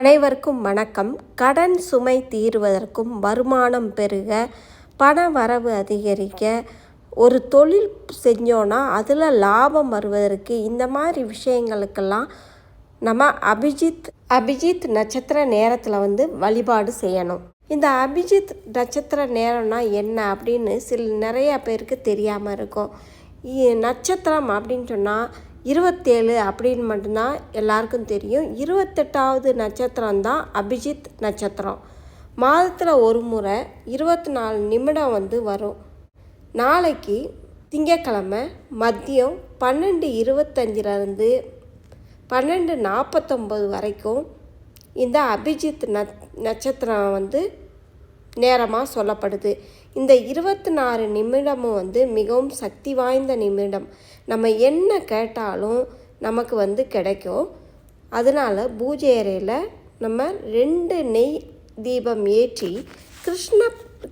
அனைவருக்கும் வணக்கம். கடன் சுமை தீர்வதற்கும் வருமானம் பெருக பண வரவு அதிகரிக்க ஒரு தொழில் செஞ்சோன்னா அதில் லாபம் வருவதற்கு இந்த மாதிரி விஷயங்களுக்கெல்லாம் நம்ம அபிஜித் நட்சத்திர நேரத்தில் வழிபாடு செய்யணும். இந்த அபிஜித் நட்சத்திர நேரம்னா என்ன அப்படின்னு நிறைய பேருக்கு தெரியாமல் இருக்கும். நட்சத்திரம் அப்படின்னு சொன்னால் 27 அப்படின்னு மட்டும்தான் எல்லாருக்கும் தெரியும். 28வது நட்சத்திரம் தான் அபிஜித் நட்சத்திரம். மாதத்தில் ஒரு முறை 24 நிமிடம் வரும். நாளைக்கு திங்கக்கிழமை மதியம் 12:25 12:49 வரைக்கும் இந்த அபிஜித் நட்சத்திரம் நேரமாக சொல்லப்படுது. இந்த 24 நிமிடமும் மிகவும் சக்தி வாய்ந்த நிமிடம். நம்ம என்ன கேட்டாலும் நமக்கு கிடைக்கும். அதனால் பூஜை அறையில் நம்ம 2 நெய் தீபம் ஏற்றி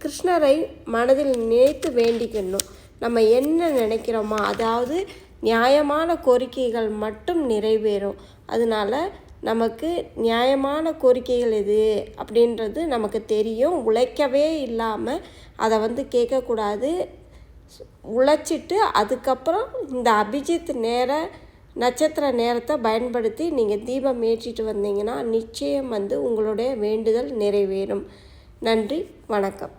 கிருஷ்ணரை மனதில் நினைத்து வேண்டிக்கணும். நம்ம என்ன நினைக்கிறோமோ அதாவது நியாயமான கோரிக்கைகள் மட்டும் நிறைவேறும். அதனால் நமக்கு நியாயமான கோரிக்கைகள் எது அப்படின்றது நமக்கு தெரியும். உழைக்கவே இல்லாமல் அதை கேட்கக்கூடாது. உழைச்சிட்டு அதுக்கப்புறம் இந்த அபிஜித் நட்சத்திர நேரத்தை பயன்படுத்தி நீங்கள் தீபம் ஏற்றிட்டு வந்தீங்கன்னா நிச்சயம் உங்களுடைய வேண்டுதல் நிறைவேறும். நன்றி, வணக்கம்.